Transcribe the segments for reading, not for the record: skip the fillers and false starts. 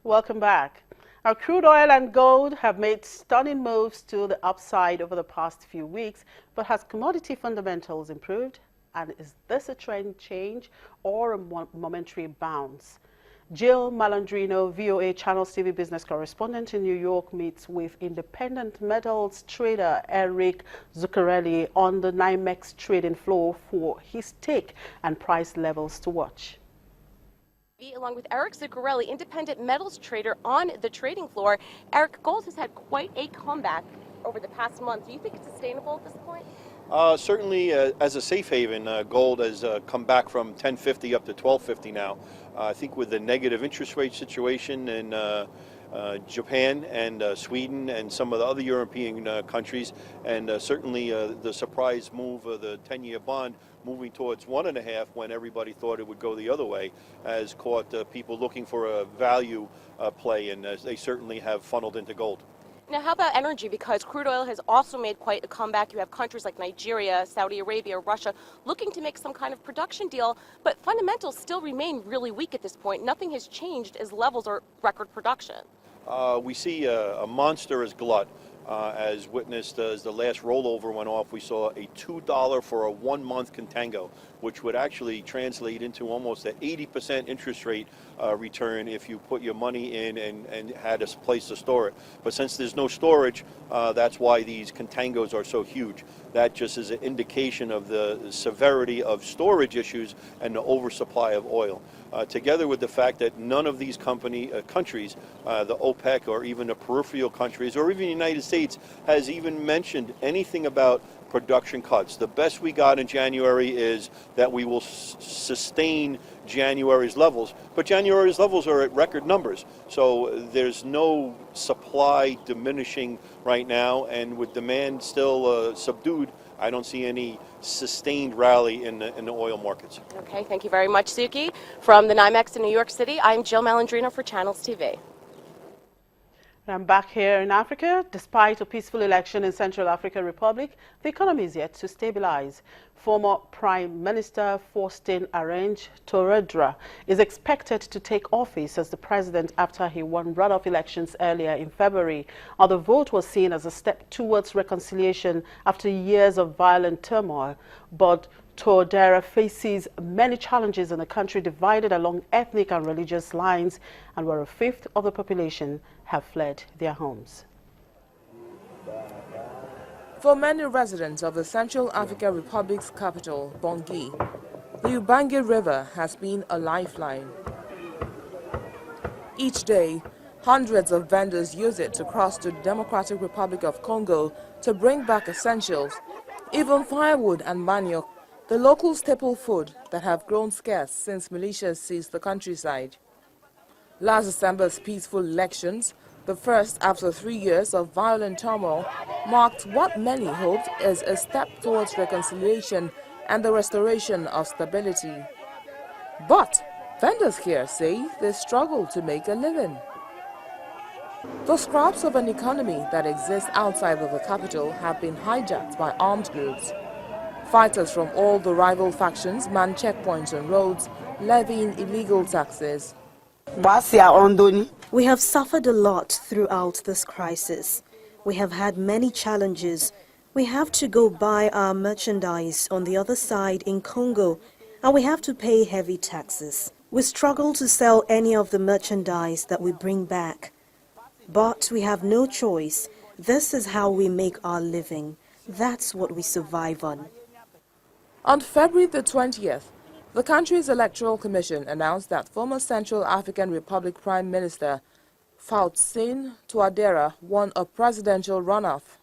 Welcome back. Our crude oil and gold have made stunning moves to the upside over the past few weeks, but has commodity fundamentals improved? And is this a trend change or a momentary bounce? Jill Malandrino, VOA Channels TV business correspondent in New York, meets with independent metals trader Eric Zuccarelli on the NYMEX trading floor for his take and price levels to watch. Along with Eric Zuccarelli, independent metals trader on the trading floor. Eric, gold has had quite a comeback over the past month. Do you think it's sustainable at this point? Certainly, as a safe haven, gold has come back from 1050 up to 1250 now. I think with the negative interest rate situation in Japan and Sweden and some of the other European countries, and certainly the surprise move of the 10-year bond moving towards 1.5 when everybody thought it would go the other way, has caught people looking for a value play, and they certainly have funneled into gold. Now, how about energy? Because crude oil has also made quite a comeback. You have countries like Nigeria, Saudi Arabia, Russia looking to make some kind of production deal, but fundamentals still remain really weak at this point. Nothing has changed as levels are record production. We see a monstrous glut. As witnessed as the last rollover went off, we saw a $2 for a 1-month contango, which would actually translate into almost an 80% interest rate return if you put your money in and had a place to store it. But since there's no storage, that's why these contangos are so huge. That just is an indication of the severity of storage issues and the oversupply of oil. Together with the fact that none of these countries, the OPEC or even the peripheral countries or even the United States, has even mentioned anything about production cuts. The best we got in January is that we will sustain January's levels, but January's levels are at record numbers. So there's no supply diminishing right now, and with demand still subdued, I don't see any sustained rally in the oil markets. Okay, thank you very much, Suki. From the NYMEX in New York City, I'm Jill Malandrino for Channels TV. I'm back here in Africa. Despite a peaceful election in Central African Republic, the economy is yet to stabilize. Former Prime Minister Faustin Archange Touadéra is expected to take office as the president after he won runoff elections earlier in February. The vote was seen as a step towards reconciliation after years of violent turmoil. But Touadéra faces many challenges in a country divided along ethnic and religious lines, and where 1/5 of the population have fled their homes. For many residents of the Central African Republic's capital, Bangui, the Ubangi River has been a lifeline. Each day, hundreds of vendors use it to cross to the Democratic Republic of Congo to bring back essentials, even firewood and manioc, the local staple food that have grown scarce since militias seized the countryside. Last December's peaceful elections, the first after 3 years of violent turmoil, marked what many hoped is a step towards reconciliation and the restoration of stability. But vendors here say they struggle to make a living. The scraps of an economy that exists outside of the capital have been hijacked by armed groups. Fighters from all the rival factions man checkpoints on roads, levying illegal taxes. We have suffered a lot throughout this crisis. We have had many challenges. We have to go buy our merchandise on the other side in Congo, and we have to pay heavy taxes. We struggle to sell any of the merchandise that we bring back. But we have no choice. This is how we make our living. That's what we survive on. On February the 20th, the country's Electoral Commission announced that former Central African Republic Prime Minister Faustin Touadéra won a presidential runoff.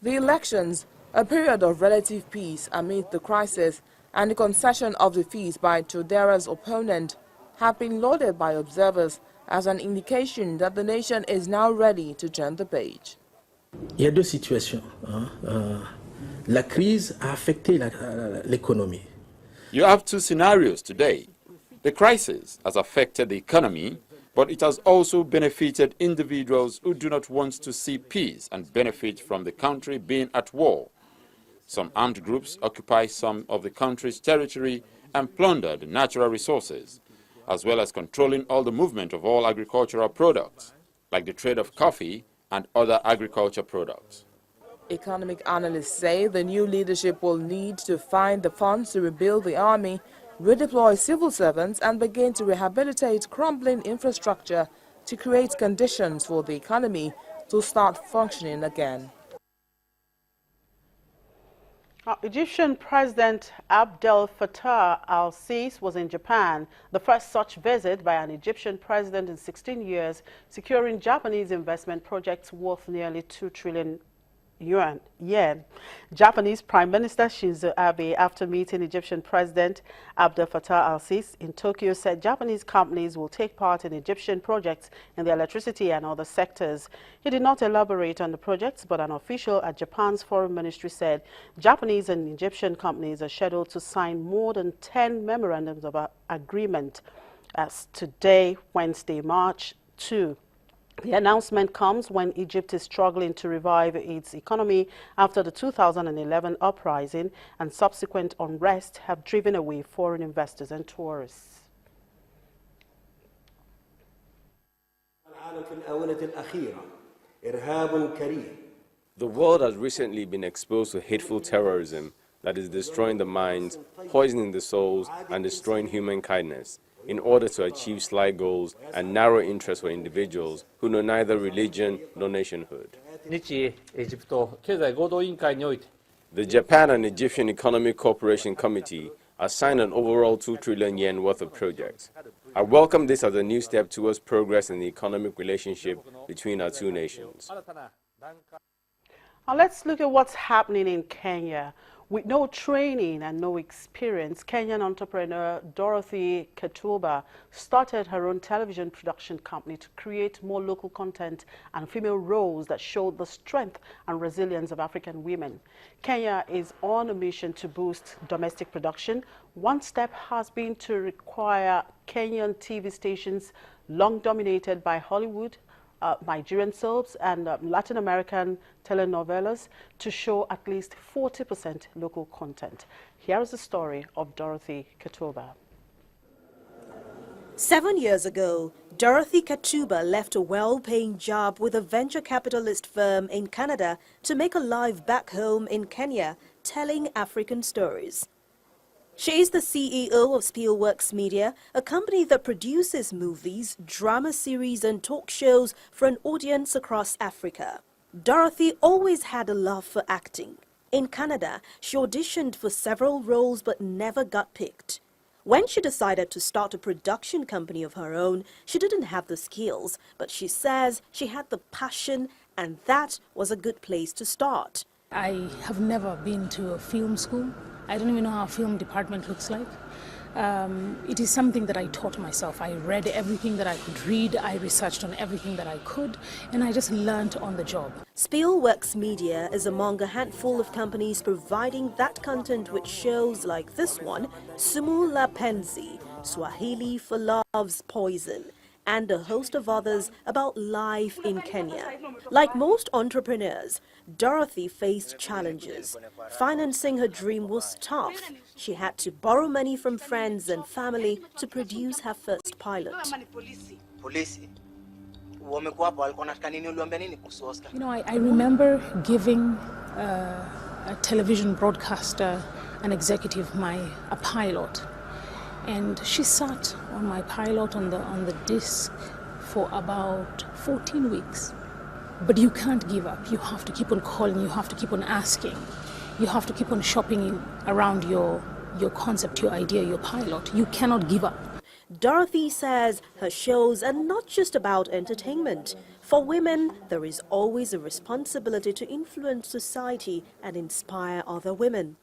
The elections, a period of relative peace amid the crisis and the concession of defeat by Touadéra's opponent, have been lauded by observers as an indication that the nation is now ready to turn the page. Il y a deux situations. La crise a affecté l'économie. You have two scenarios today. The crisis has affected the economy, but it has also benefited individuals who do not want to see peace and benefit from the country being at war. Some armed groups occupy some of the country's territory and plunder the natural resources. as well as controlling all the movement of all agricultural products, like the trade of coffee and other agriculture products. Economic analysts say the new leadership will need to find the funds to rebuild the army, redeploy civil servants, and begin to rehabilitate crumbling infrastructure to create conditions for the economy to start functioning again. Egyptian President Abdel Fattah al-Sisi was in Japan, the first such visit by an Egyptian president in 16 years, securing Japanese investment projects worth nearly 2 trillion yen. Japanese Prime Minister Shinzo Abe, after meeting Egyptian President Abdel Fattah al-Sisi in Tokyo, said Japanese companies will take part in Egyptian projects in the electricity and other sectors. He did not elaborate on the projects, but an official at Japan's foreign ministry said Japanese and Egyptian companies are scheduled to sign more than 10 memorandums of agreement as today, Wednesday, March 2. The announcement comes when Egypt is struggling to revive its economy after the 2011 uprising and subsequent unrest have driven away foreign investors and tourists. The world has recently been exposed to hateful terrorism that is destroying the minds, poisoning the souls, and destroying human kindness, in order to achieve slight goals and narrow interests for individuals who know neither religion nor nationhood. The Japan and Egyptian Economic Cooperation Committee has signed an overall 2 trillion yen worth of projects. I welcome this as a new step towards progress in the economic relationship between our two nations. Now let's look at what's happening in Kenya. With no training and no experience, Kenyan entrepreneur Dorothy Katuba started her own television production company to create more local content and female roles that showed the strength and resilience of African women. Kenya is on a mission to boost domestic production. One step has been to require Kenyan TV stations, long dominated by Hollywood, Nigerian soaps and Latin American telenovelas, to show at least 40% local content. Here is the story of Dorothy Katuba. 7 years ago, Dorothy Katuba left a well-paying job with a venture capitalist firm in Canada to make a life back home in Kenya, telling African stories. She is the CEO of Spielworks Media, a company that produces movies, drama series and talk shows for an audience across Africa. Dorothy always had a love for acting. In Canada, she auditioned for several roles but never got picked. When she decided to start a production company of her own, she didn't have the skills, but she says she had the passion, and that was a good place to start. I have never been to a film school. I don't even know how a film department looks like. It is something that I taught myself. I read everything that I could read, I researched on everything that I could, and I just learned on the job. Spielworks Media is among a handful of companies providing that content with shows like this one, Sumu La Penzi, Swahili for Love's Poison, and a host of others about life in Kenya. Like most entrepreneurs, Dorothy faced challenges. Financing her dream was tough. She had to borrow money from friends and family to produce her first pilot. You know, I remember giving a television broadcaster, an executive, a pilot. And she sat on my pilot on the disc for about 14 weeks. But you can't give up. You have to keep on calling. You have to keep on asking. You have to keep on shopping around your concept, your idea, your pilot. You cannot give up. Dorothy says her shows are not just about entertainment. For women, there is always a responsibility to influence society and inspire other women.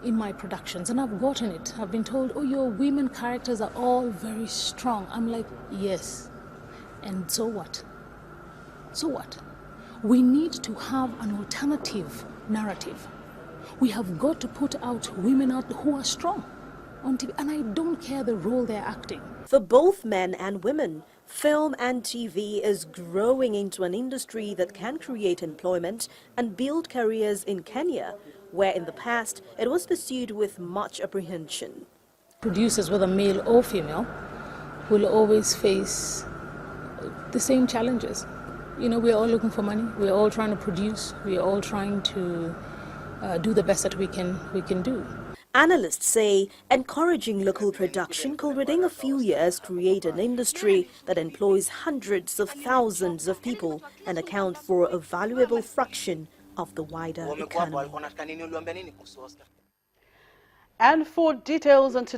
In my productions, and I've gotten it, I've been told, oh, your women characters are all very strong. I'm like, yes. And so what? So what? We need to have an alternative narrative. We have got to put out women out who are strong on TV, and I don't care the role they're acting. For both men and women, film and TV is growing into an industry that can create employment and build careers in Kenya, where in the past it was pursued with much apprehension. Producers, whether male or female, will always face the same challenges. You know, we're all looking for money, we're all trying to produce, we're all trying to do the best that we can do. Analysts say encouraging local production could within a few years create an industry that employs hundreds of thousands of people and account for a valuable fraction of the wider economy. And for details on today's